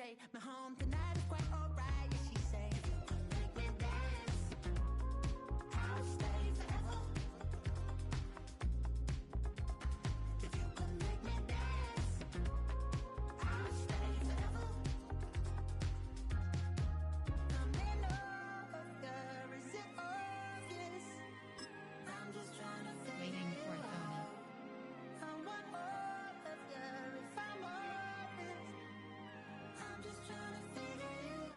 take me home tonight is quite alright. Yeah, she say, you can make me dance, I'll stay forever. If you can make me dance, I'll stay forever. I'm in love, girl, is it obvious? I'm just trying to Waiting for Tony. I want all of you if I'm honest. I'm just trying to figure you.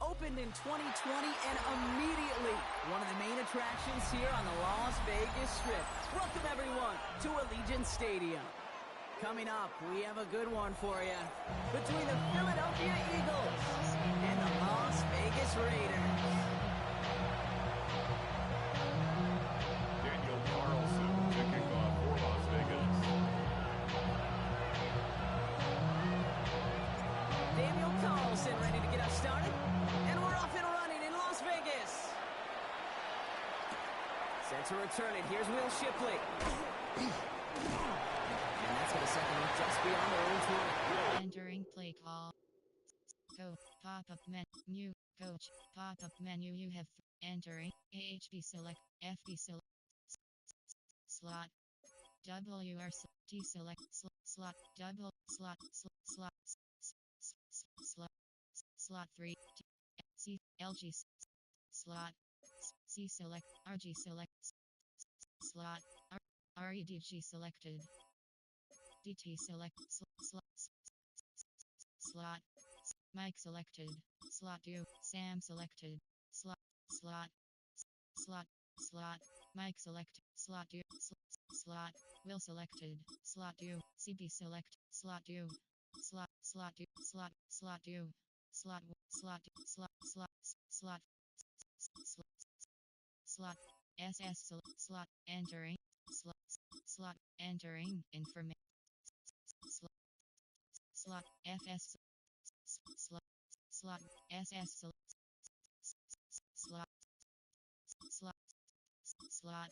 Opened in 2020 and immediately one of the main attractions here on the Las Vegas Strip. Welcome everyone to Allegiant Stadium. Coming up, we have a good one for you between the Philadelphia Eagles and the Las Vegas Raiders. Daniel Carlson to kick off for Las Vegas. Daniel Carlson ready to get us started, and we're off and running in Las Vegas. Set to return it. Here's Will Shipley. And that's going to set them up just beyond their own 20. Entering play call. Go. Pop-up menu. Coach. Pop-up menu. You have entering. AHB select. FB select. Slot. WRT select. Slot. Double. Slot. Slot. Slot 3. C. LG. Slot. C select. RG select. Slot. REDG selected. DT select. Slot. Mike selected. Slot 2. Sam selected. Slot. Mike select. Slot 2. Slot. Will selected. Slot 2. CB select. Slot 2. Slot 2. Slot 2. Slot. SS slot. Entering. Slot. Entering. Information. Slot. FS. Slot. SS slot.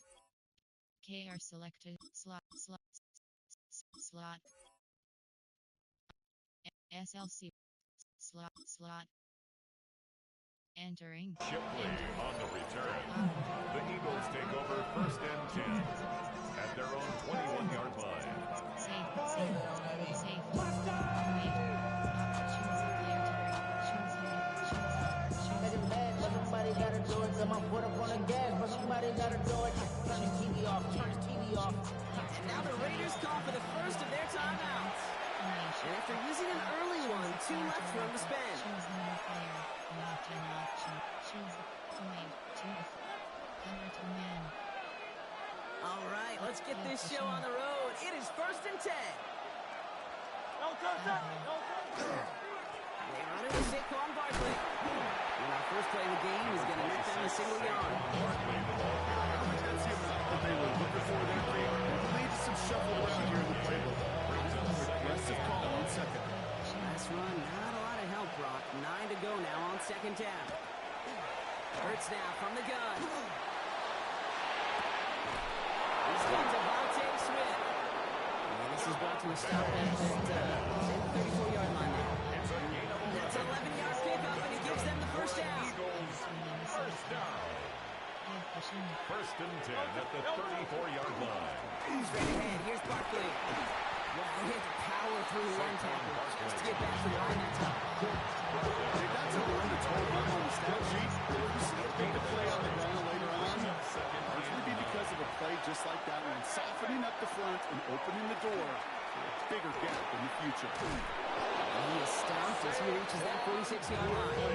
KR selected. Slot. SLC. Slot. Entering. Shipley on the return. The Eagles take over 1st and 10 at their own 21-yard line. Safe. Wait. Choose a player to Somebody gotta do it. Got my foot up on the gas, but somebody gotta do it. Turn the TV off. And now the Raiders call for the first of their timeouts. And after using an early one, 2 left for him to spend. Choose new player. Not an option. Choose command. Color to man. All right, let's get this show on the road. It is 1st and 10. They run it with Saquon Barkley. And our first play of the game is going to net them a single yard. Barkley the ball carrier. I think that's the amount that they were looking for there. They made some shuffle around here in the playbook. Aggressive call on second. Last run, not a lot of help, Brock. 9 to go now on 2nd down. Hurts now from the gun. He's got Devontae Smith. And this is brought to a stop at the 34-yard line now. That's an 11-yard pickup, and he gives them the first down. Eagles first down. 1st and 10 at the 34-yard line. Straight ahead, here's Barkley. Wow, he had to power through one tackle just to get back to the line that time. Hey, that's a run that's hold on the stat sheet. You see a big play on the ground later on. It's going to be because of a play just like that one. Softening up the front and opening the door for a bigger gap in the future. And he is stopped as he reaches that 46-yard line.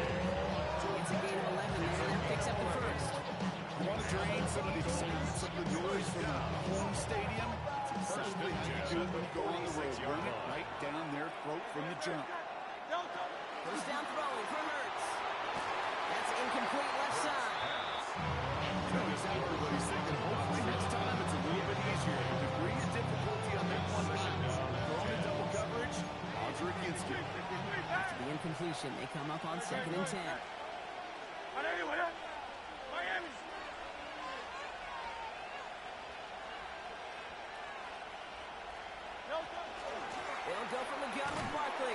It's a gain of 11 there, and that picks up the first. You want to drain some of the excitement, some of the noise from a home stadium? It's exactly how you do it when you go on the road. Run it right down their throat from the jump. First down throwing for Hurts. That's incomplete left side. Know exactly what he's thinking. Hopefully next time it's a little bit easier. The degree of difficulty on that one run. Throwing in double coverage, odds are against you. After the incompletion, they come up on 2nd and 10. They'll go from the gun with Barkley.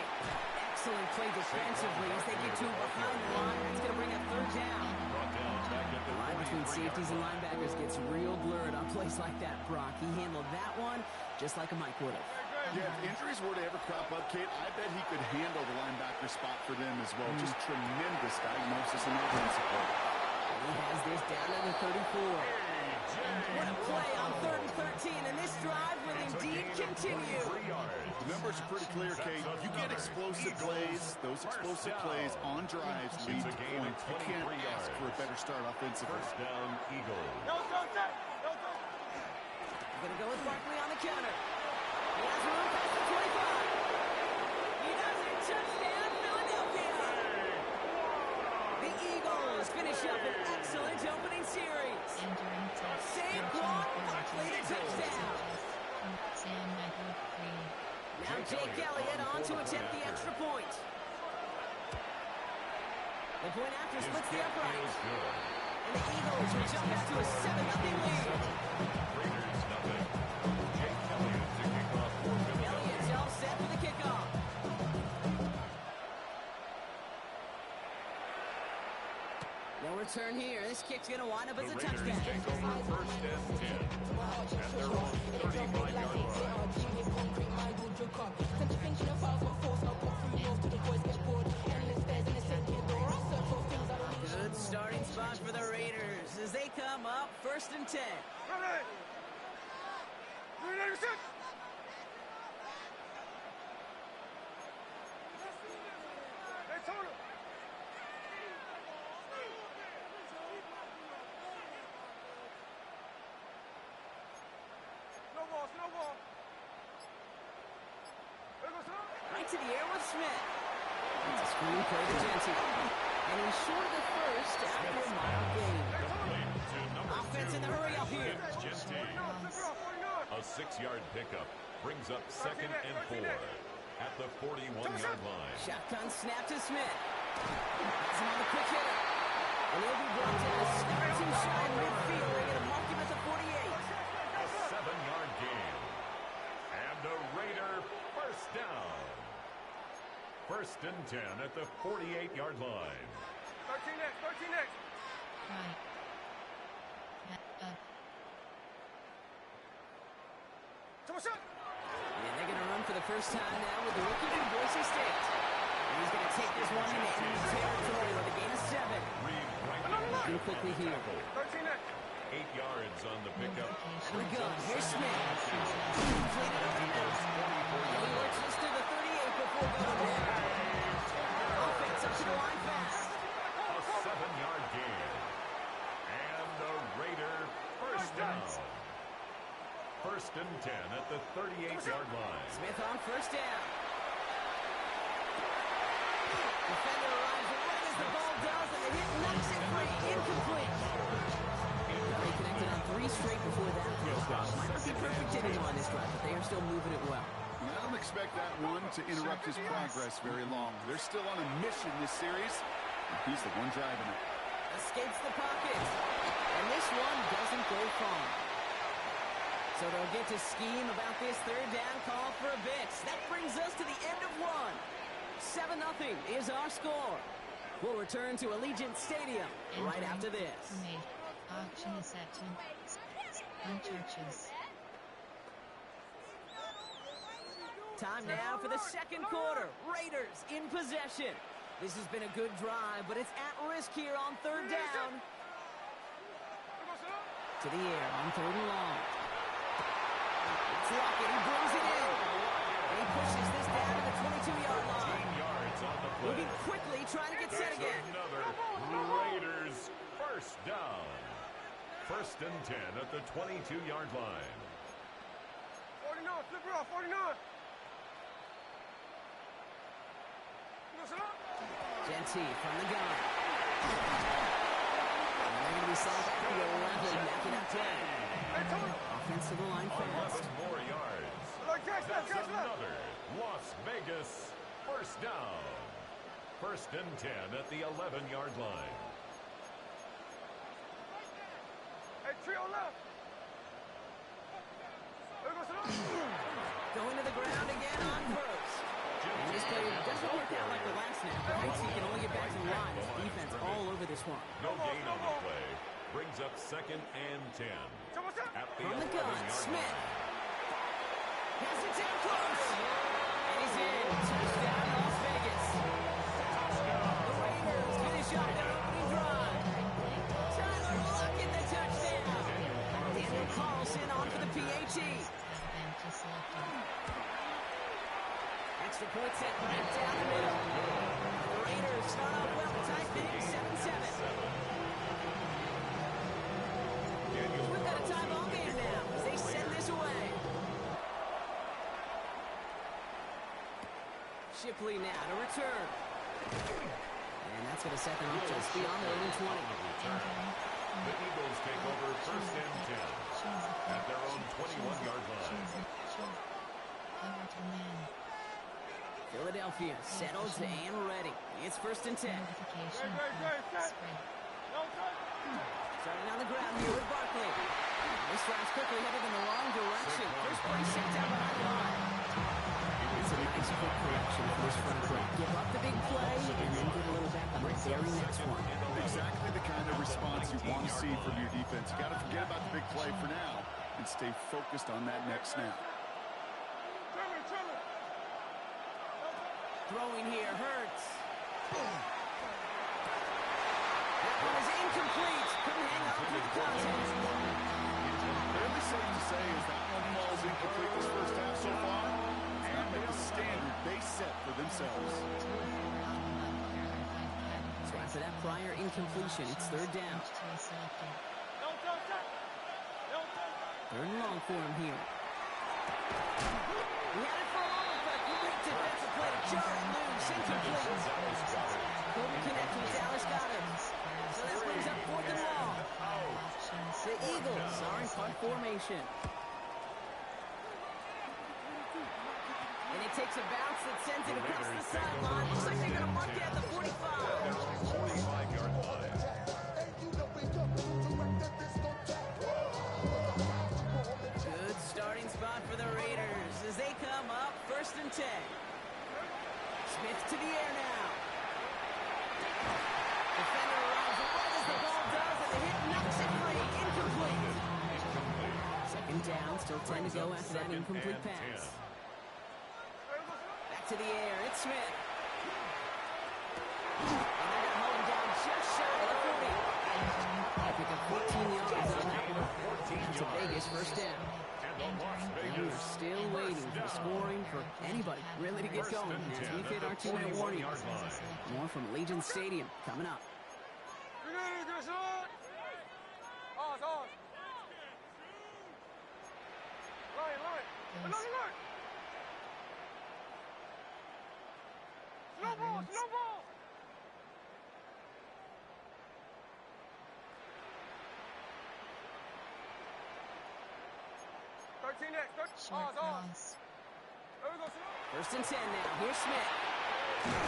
Excellent play defensively as they get to behind the line. It's going to bring a third down. Brought down back at the The line between 43 safeties and yard line. linebackers gets real blurred on plays like that, Brock. He handled that one just like a Mike would have. Yeah, if injuries were to ever crop up, Kate, I bet he could handle the linebacker spot for them as well. Just tremendous diagnosis and overall support. He has this down to the 34. What a play on 3rd and 13, and this drive will indeed continue. The numbers are pretty clear, Kate. You get explosive plays. Those explosive plays on drives lead to points. You can't ask for a better start offensively. First down, Eagles. Going to go with Barkley on the counter. He has room past the 25. He does it. Touchdown, Philadelphia. The Eagles finish up an excellent opening series. Entering test. Saquon Barkley to touchdown. Sam Michael Creed. Now Jake Elliott on to attempt the extra point. The point after His splits the kick upright. is good. And the Eagles will jump out to a 7-0 lead. Raiders nothing. Jake Elliott to kick off for Philadelphia. Elliott's all set for the kickoff. No return here. This kick's going to wind up The as a Raiders touchdown. take over first and 10 at their own 35-yard line. Good starting spot for the Raiders as they come up 1st and 10. Right to the air with Smith. It's a screen play to Genty. And he's short of the first after a mile gain. Complete to number Offense 2. in the hurry up here. Genty. A 6-yard pickup brings up 2nd and 4 at the 41-yard line. Shotgun snap to Smith. Has him on the quick hitter. And he'll be brought down a step or two shy of midfield. They're going to mark him at the 48. A 7-yard gain. And a Raider first down. 1st and 10 at the 48-yard line. 13X. Right. Up. And they're going to run for the first time now with the rookie from Boise State. And he's going to take this one into enemy territory with a gain of 7. Reed right Looking quickly here. 8 yards on the pickup. And the gun. Here's Smith. Completed over now. And he works this to the 38 before going down. Offense up to the line fast. A 7-yard gain. And the Raider first down. 1st and 10 at the 38-yard line. Smith on first down. Defender arrives right as the ball does, and the hit knocks it free. Incomplete. They connected on 3 straight before that throw. Might not be perfect hitting on this drive, but they are still moving it well. I don't expect that one to interrupt his progress very long. They're still on a mission this series, and he's the one driving it. Escapes the pocket. And this one doesn't go far. So they'll get to scheme about this 3rd down call for a bit. That brings us to the end of one. 7-0 is our score. We'll return to Allegiant Stadium right after this. Made. Auction is set to on churches. Time now for the 2nd quarter. Raiders in possession. This has been a good drive, but it's at risk here on 3rd down. To the air on 3rd and long. It's Lockett. He brings it in. And he pushes this down to the 22-yard line. 10 yards on the play. Moving quickly, trying to get set That's again. another Raiders first down. 1st and 10 at the 22-yard line. 49. Genty from the gun. And they're going to be sent back to 11 after that play. Offensive line fast. 11 more yards. That's another Las Vegas first down. 1st and 10 at the 11-yard line. Going to the ground again on first. And this play doesn't work out line. Defense all over this one. No gain on the play. Brings up 2nd and 10. At the From the 11-yard gun, line. Smith. Has it down close. And he's in. Touchdown, Las Vegas. The Raiders finish up their opening drive. Tyler Lockett, the touchdown. Daniel Carlson on for the PAT. Extra point set right down the middle. The Raiders start off well, tight thing, 7-7. We've got a tie ball game now as they send this away. Shipley now to return. And that's going to set them up just beyond their own 20. The Eagles take over 1st and 10 at their own 21-yard line. Philadelphia settled and ready. It's 1st and 10. Starting on the ground here with Barkley. This drive's quickly headed in the wrong direction. First play set down behind the line. It's a nice quick correction for this front play. Give up the big play and then get a little back on the very next one. Exactly the kind of response you want to see from your defense. You got to forget about the big play for now and stay focused on that next snap. Throwing here hurts. That one is incomplete. Couldn't hang on with Cousins. Fairly safe to say is that one falls incomplete this first half so far. It's not like the standard they set for themselves. So after that prior incompletion, it's 3rd down. 3rd and long for him here. He had it for a moment, but great defensive play to jar it loose. Incomplete. Couldn't connect with Dallas Goedert. So that brings up 4th and long. The Eagles are in punt formation. And it takes a bounce that sends it across the sideline. Looks like they're going to mark it at the 45. 45-yard line. Good starting spot for the Raiders as they come up 1st and 10. Smith to the air now. Defender arrives right as the ball does, and the hit knocks it free. Incomplete. 2nd down, still 10 to go after that incomplete pass. Back to the air, it's Smith. And they're going to hold him down just shy of the 40. They pick up 14 yards on that one. It's a Vegas 1st down. And we're still waiting for scoring for anybody really to get going as we hit our 2-minute warning. More from Allegiant Stadium coming up. Short cross. 1st and 10 now. Here's Smith.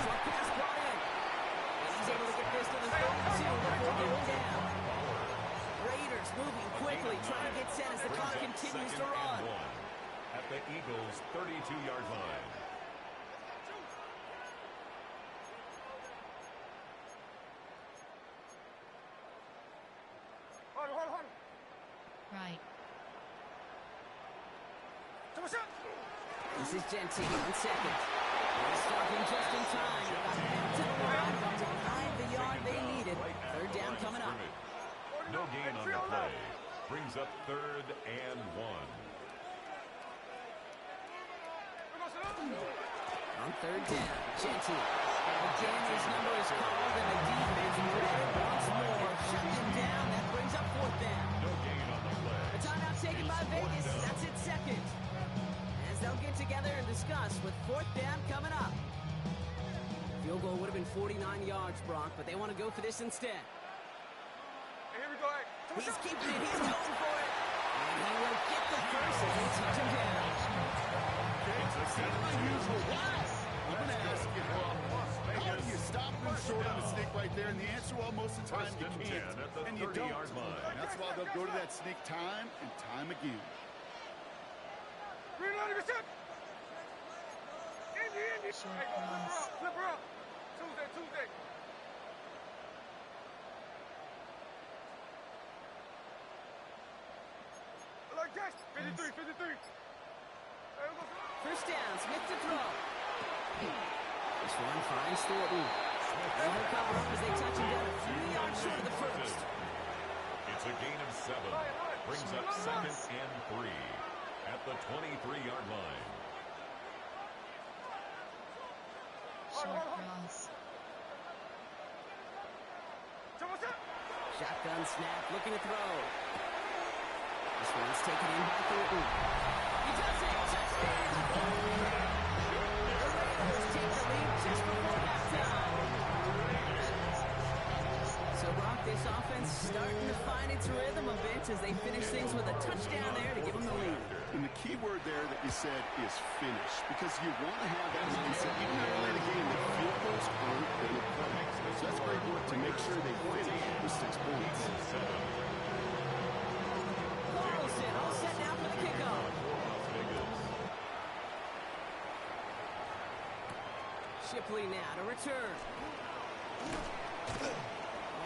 Short pass brought in. And he's able to get this to the 32 before going down. Raiders moving quickly, trying to get set as the clock continues to run. At the Eagles' 32-yard line. Right. This is Gentile on 2nd. They're stopping just in time. Got back to the line, but behind the yard they needed. 3rd down coming up. No gain on the play. Brings up 3rd and 1. On 3rd down, Gentile. Again, his number is called, and the defense read it once more. Shut him down. That brings up 4th down. No gain on the play. A timeout taken by Vegas. That's its 2nd. As they'll get together and discuss with 4th down coming up. Field goal would have been 49 yards, Brock, but they want to go for this instead. He's keeping it. He's going for it. And he will get the first as they touch him down. It's kind of unusual. I'm going to ask you, how do you stop them short on a sneak right there? And the answer, well, most of the time you can't. And you don't. That's why they'll go to that sneak time and time again. Short cross. First down, Smith to throw. This one finds Thornton. And he'll cover up as they touch him down a few yards short of the first. It's a gain of 7. Brings up 2nd and 3 at the 23-yard line. Short cross. Shotgun snap, looking to throw. This one's taken in by Thornton. He does it! Touchdown! The Raiders take the lead just before halftime. So, Brock, this offense starting to find its rhythm a bit as they finish things with a touchdown there to give them the lead. And the key word there that you said is finish, because you want to have that mindset even early in the game that field goals aren't going to play. So that's great work to make sure they finish with 6 points. Carlson all set now for the kickoff. Shipley now to return.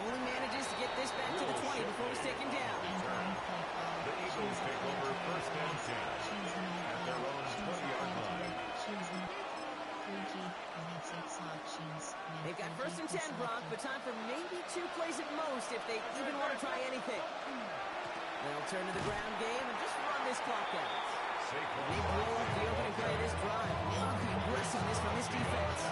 Only manages to get this back to the 20 before he's taken down. Entering play call. The Eagles take over first and 10 at their own 20-yard line. Choosing free key. We have 6 options. They've got first and 10, Brock, but time for maybe 2 plays at most if they even want to try anything. They'll turn to the ground game and just run this clock out. They blow up the opening play of this drive. Look at the aggressiveness from this defense.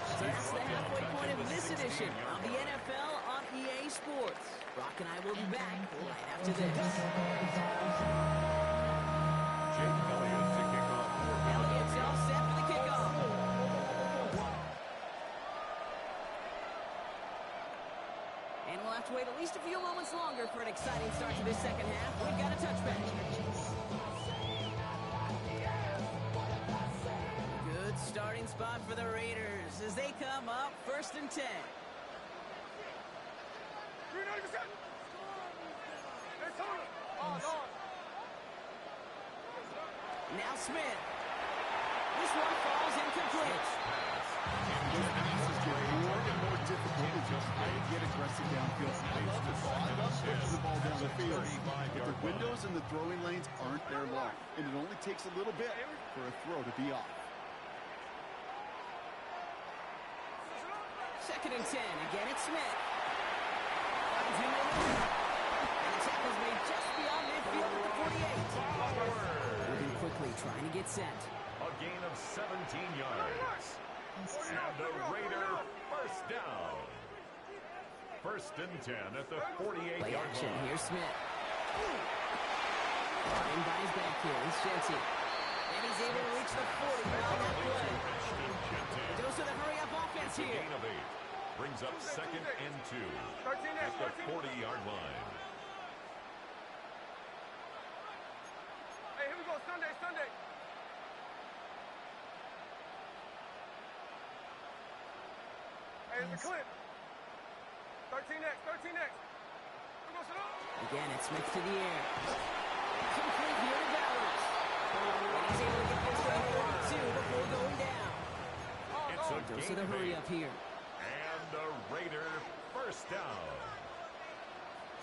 So that's the halfway point of this edition of the NFL on EA Sports. Brock and I will be back right after this. Jake Elliott to kick off. Elliott's all set for the kickoff. And we'll have to wait at least a few moments longer for an exciting start to this second half. We've got a touchback. Good starting spot for the Raiders as they come up first and 10. Now Smith. This one falls incomplete. Those passes get more and more difficult as you try to get aggressive downfield. I love this. I love pushing the ball down the field. But the windows and the throwing lanes aren't there long, and it only takes a little bit for a throw to be off. Second and 10. Again, it's Smith. Finds him in. And the tackle's made just beyond midfield at the 48. Moving quickly, trying to get set. A gain of 17 yards. And the Raider first down. First and 10 at the 48-yard Play action. line. Here's Smith. Running by his back here is Shenty. And he's able to reach the 40 on that play. Dose of the hurry-up offense It's a here. gain of 8. Brings up second and 2 at the 40-yard line. Hey, here we go. Sunday. Hey, it's a clip. 13X. Again, it's Smith to the air. Complete here to Bowers. And he's able to get this to the 32 before going down. It's a Dose gain of the of 8. hurry-up here. And the Raider first down.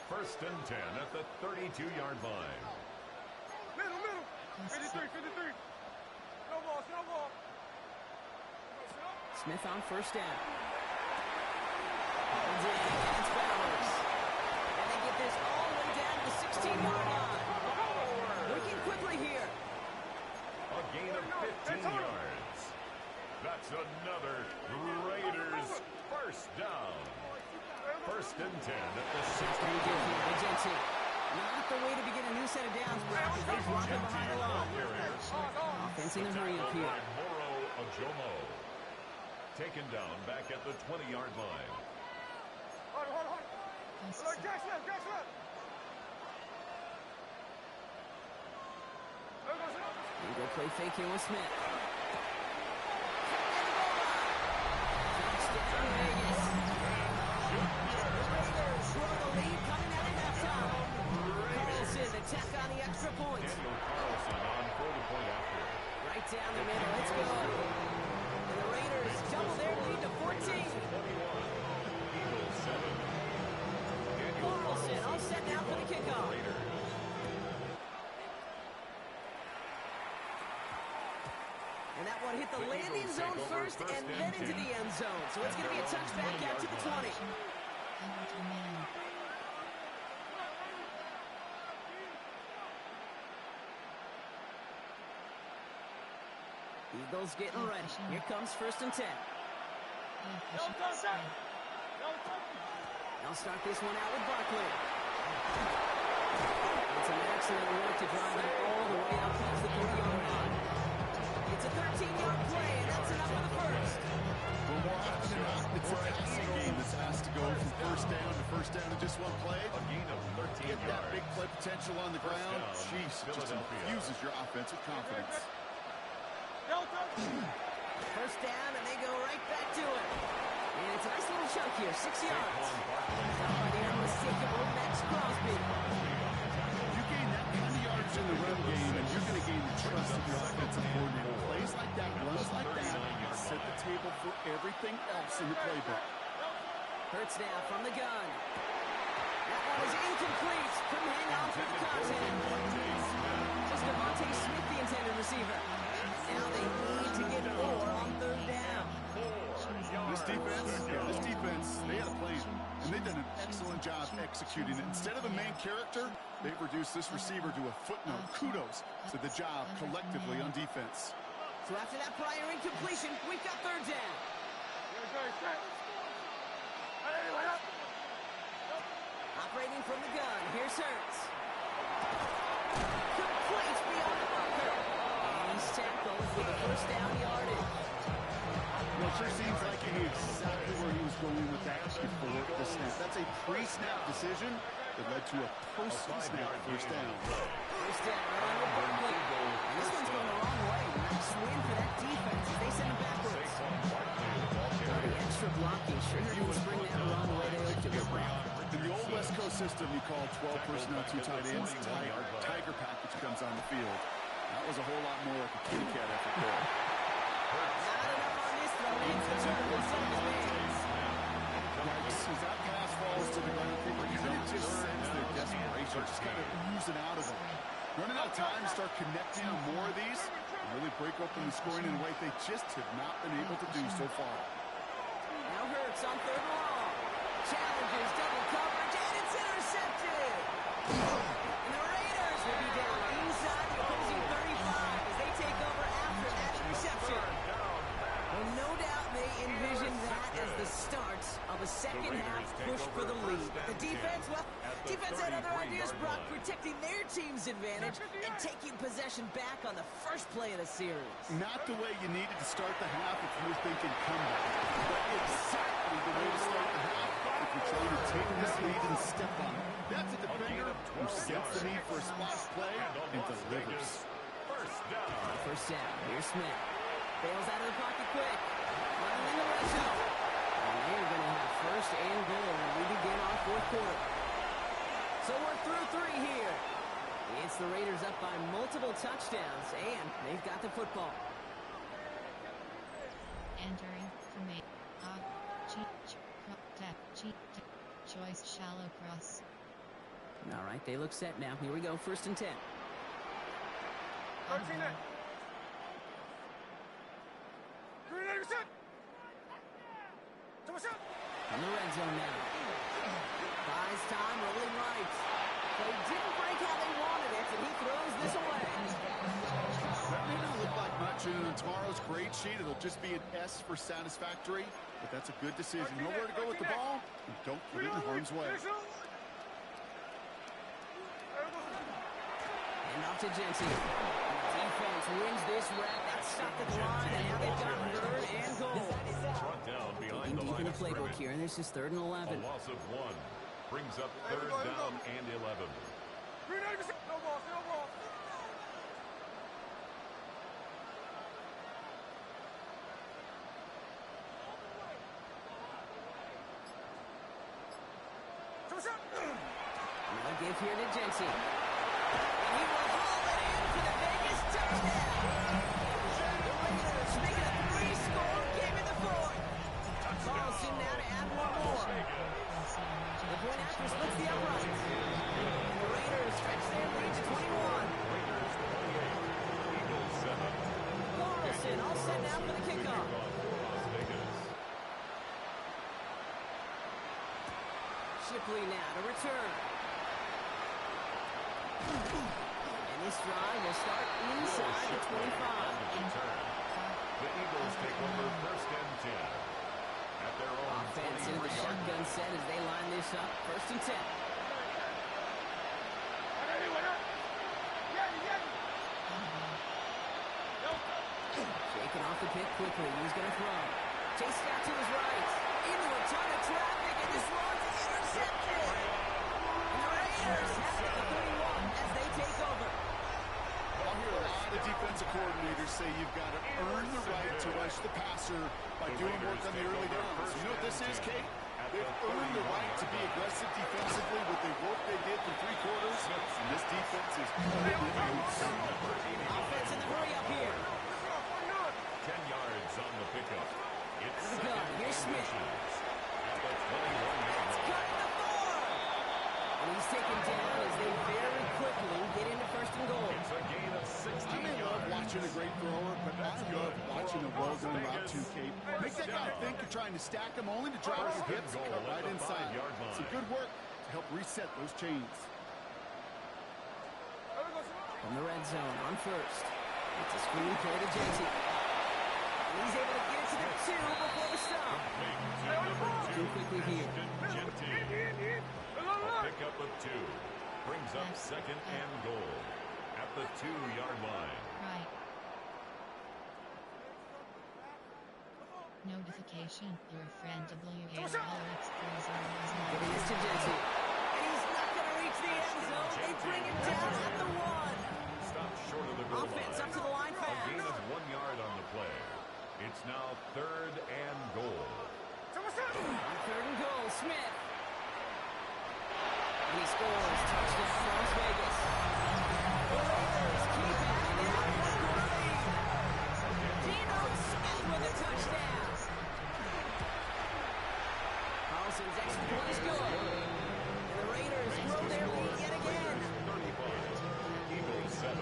First and 10 at the 32-yard line. Middle. 53. No ball. Smith on first down. Holds in against Bowers. And they get this all the way down to the 16-yard line. Working quickly here. A gain of 15 yards. That's another Raiders first down. First and 10 at the 60-yard line. Agency. Not the way to begin a new set of downs, Brock, as they drop it behind the line. Offense in the hurry-up here. By Moro Ojomo. Taken down back at the 20-yard line. Hold. Gas left. We go play fake here with Smith. Touchdown, Vegas. The Raiders grow the lead coming out of halftime. Carlson, the tack on the extra point. Daniel Carlson on for the point after. Right down the middle. Let's go. And the Raiders double their lead to 14. Eagles 7. Daniel Carlson all set now for the kickoff. Raiders. And that one hit the The landing Eagles zone take over first first and and then into 10 the end zone. So it's going to be a at their own touchback out to the 20. Cover to man. Eagles getting ready. Here comes first and 10. They'll start this one out with Barkley. It's an excellent work to drive him all the way out past the 30-yard line. It's a 13-yard play, and that's enough for the first. Well, more often than not, it's a passing game that's asked to go from first down in just one play. A gain of 13 Get that yards. big play potential on the ground. down, Jeez, it just Philadelphia. infuses your offense with confidence. First down, and they go right back to it. And it's a nice little chunk here, 6 yards. Down by the unmistakable Max Crosby. You gain that kind of yards in the run game, and you're going to gain the trust of your offensive coordinator. Plays like that, runs like that, set the table for everything else in the playbook. Hurts now from the gun. That one is incomplete. Couldn't hang on for the content. Just Devontae Smith, the intended receiver. Now they need to get more on third down. This defense, they had a plan, and they've done an excellent job executing it. Instead of a main character, they've reduced this receiver to a footnote. Kudos to the job collectively on defense. So after that prior incompletion, we've got third down. Operating from the gun, here's Hurts. Complete beyond the bunker. And he's tackled with a first down yardage. Well, it sure seems like he knew exactly where he was going with that before the snap. That's a pre-snap decision that led to a post-snap first down. First down, right with Barkley. And this one's going the wrong way. Nice win for that defense as they send him backwards. The extra blocking sure didn't spring that the wrong way. They looked at it well. In the old West Coast system, you call 12 personnel, 2 tight ends. Tiger package comes on the field. That was a whole lot more like a kitty cat effort there. Not enough on this throw. It's the turn with some of his man. As that pass falls to the ground, people kind of just sense their desperation, just kind of oozing out of them. Running out of time, start connecting on more of these, and really break open the scoring in a way they just have not been able to do so far. Now Hurts on third and long. Challenges, double coverage, and it's intercepted. And the Raiders will be down inside the opposing 35 as they take over after that interception. Well, no doubt they envisioned that as the start of a second-half push for the lead. The defense, well, defense had other ideas, Brock, protecting their team's advantage and taking possession back on the first play of the series. Not the way you needed to start the half if you were thinking comeback, but exactly the way to start the half if you're trying to take this lead and step on it. That's a defender who sets the need for a splash play and delivers. First down, here's Smith. Bails out of the pocket quick. Running in the red zone. And they're going to have first and goal as we begin our fourth quarter. So we're through 3 here. It's the Raiders up by multiple touchdowns, and they've got the football. Entering from a choice shallow cross. All right, they look set now. Here we go, first and 10. 13 next. From the red zone now. Buys time, rolling right. They didn't break how they wanted it, and he throws this away. That may not look like much in tomorrow's grade sheet. It'll just be an S for satisfactory, but that's a good decision. Know where to go with the ball, and don't put it in harm's way. And off to Jensen. Defense wins this rep. That's stopped at the line, and now they've got third and goal. Brought down behind Digging the deep line in of the playbook scrimmage. here, and this is third and 11. A loss of 1 brings up third down and 11. No ball, no ball. Now give here to Jensen. And he will haul it in for the Vegas touchdown. The Raiders make it a 3-score game in the fourth. Carlson now to add one more. The point after splits the uprights. And the Raiders stretch their lead to 21. Raiders 28, Eagles 7. Carlson also Shipley now to return. And this drive will start inside the 25. The Eagles take over first and 10. At their own Offense into the 23-yard shotgun line. set as they line this up. First and 10. Shaking off the pick quickly. He's going to throw. Chased out to his right. Into a ton of traffic, and this one's intercepted. And the Raiders have it at the 31 as they take over. I'll hear a lot of defensive coordinators say you've got to earn the right to rush the passer by doing work on the early downs. You know what this is, Kate? They've earned the right to be aggressive defensively with the work they did for 3 quarters. And this defense is putting it loose. Offense in the hurry up here. 10 yards on the pickup. It's The gun. Here's Smith. at the 21-yard line. Cut the 4. And he's taken down as they very quickly get into first and goal. It's a gain of 16 I may love yards. watching a great thrower, but I love watching a well-run route too, Kate. Make that guy think you're trying to stack him only to drop your hips and cut right inside. Some good work to help reset those chains. From the red zone on first. It's a screen play to Jensen. And he's able to get it to the 2 before the stop. Too quickly here. Pickup of 2. Brings up second and goal at the 2-yard line. Right. Notification. Your friend WARLX30 is Giving this to Jensen. And he's not going to reach the end zone. They bring him down at the 1. Stop short of the goal Offense line. up to the line A gain fast. of 1 yard on the play. It's now 3rd and goal. On 3rd and goal, Smith. And he scores. Touchdown, Las Vegas. The Raiders keep adding it up for the lead. Geno Smith with a touchdown. Carlson's extra point is good. And the Raiders grow their lead yet again. 35. Eagles 7.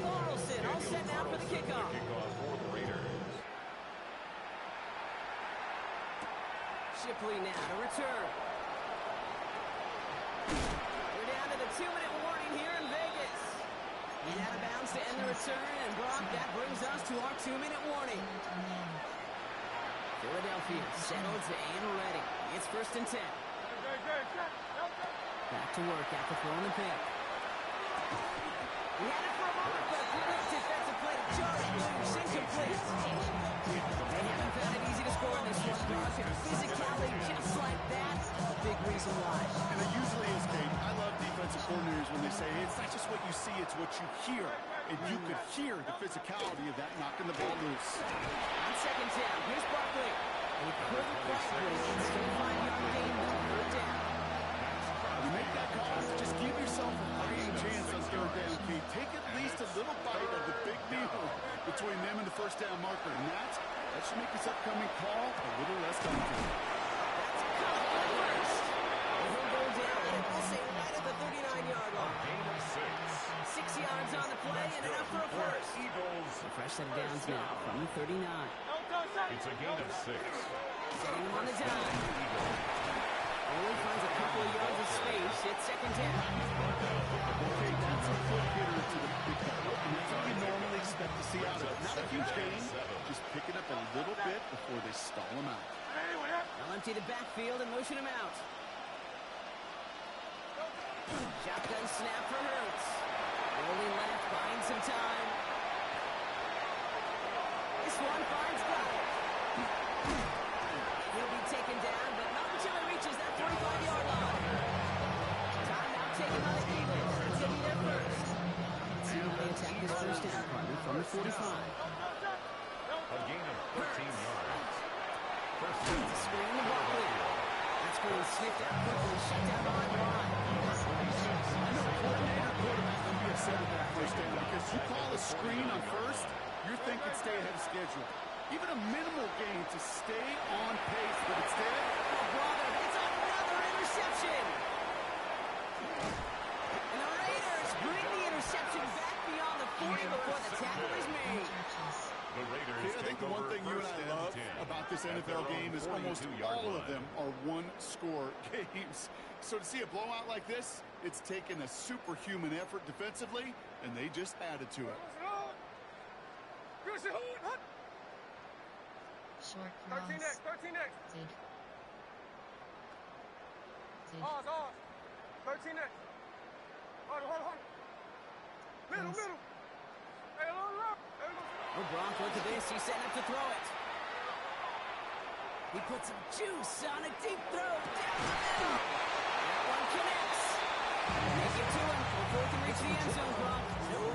Carlson all set now for the kickoff. Kickoff for the Raiders. Shipley now to return. We're down to the 2-minute warning here in Vegas. He's out of bounds to end the return, and Brock, that brings us to our 2-minute warning. Philadelphia settles and ready. It's first and 10. Back to work after throwing the pick. He had it for a moment, but a great defensive play to Charlie Blues, incomplete. They haven't found it easy to score in this one, Brock, and physicality just like that, a big reason why. And it usually is, Kate. I love defensive coordinators when they say, hey, it's not just what you see, it's what you hear. And you could hear the physicality of that knocking the ball loose. On second down, here's Barkley. He couldn't quite break it. Still 5-yard gain, though, third down. You make that call, just give yourself a fighting chance on 3rd down, Kate. Take at least a little bite of the big meal between them and the first down marker. And that should make this upcoming call a little less daunting. First. And he'll go down, and we'll say right at the 39-yard line. Gain of 6. 6 yards on the play and enough for a first. Eagles. A fresh set of downs now from the 39. It's a gain of 6. Setting him on the dime. Only finds a couple of yards of space. It's second down. Okay, that's a quick hitter to the big hole. And that's what you normally expect to see out of it. Not a huge gain, just pick it up a little bit before they stall him out. They'll empty the backfield and motion him out. Shotgun snap for Hurts. Rolling left, buying some time. This one finds Goddard. He'll be taken down, but not until he reaches that 45-yard line. Timeout taken by the Eagles. It's going to be their first. Let's see if they attack this first down partner from the 45. A gain of 13 yards. First It's a screen to Barkley. That screen sniffed out quickly, shut down behind the line. I know coordinator, quarterback will be upset at that first down because you call a screen on first, you're thinking stay ahead of schedule. Even a minimal gain to stay on pace, but instead, Oh, brother, it's another interception. And the Raiders bring the interception back beyond the 40 before the tackle is made. The Raiders that's think the one thing you and I love about this NFL game is almost all of them are one-score games. So to see a blowout like this, it's taken a superhuman effort defensively, and they just added to it. Short cross. 13 next, 13 next. Zig. Zig. Ours. 13 next. Hold. Middle. Hey, look. Oh, Gronk, look at this. He's setting up to throw it. He puts some juice on a deep throw. Down the middle. That one connects. Make it to him before he can reach the end zone, Gronk.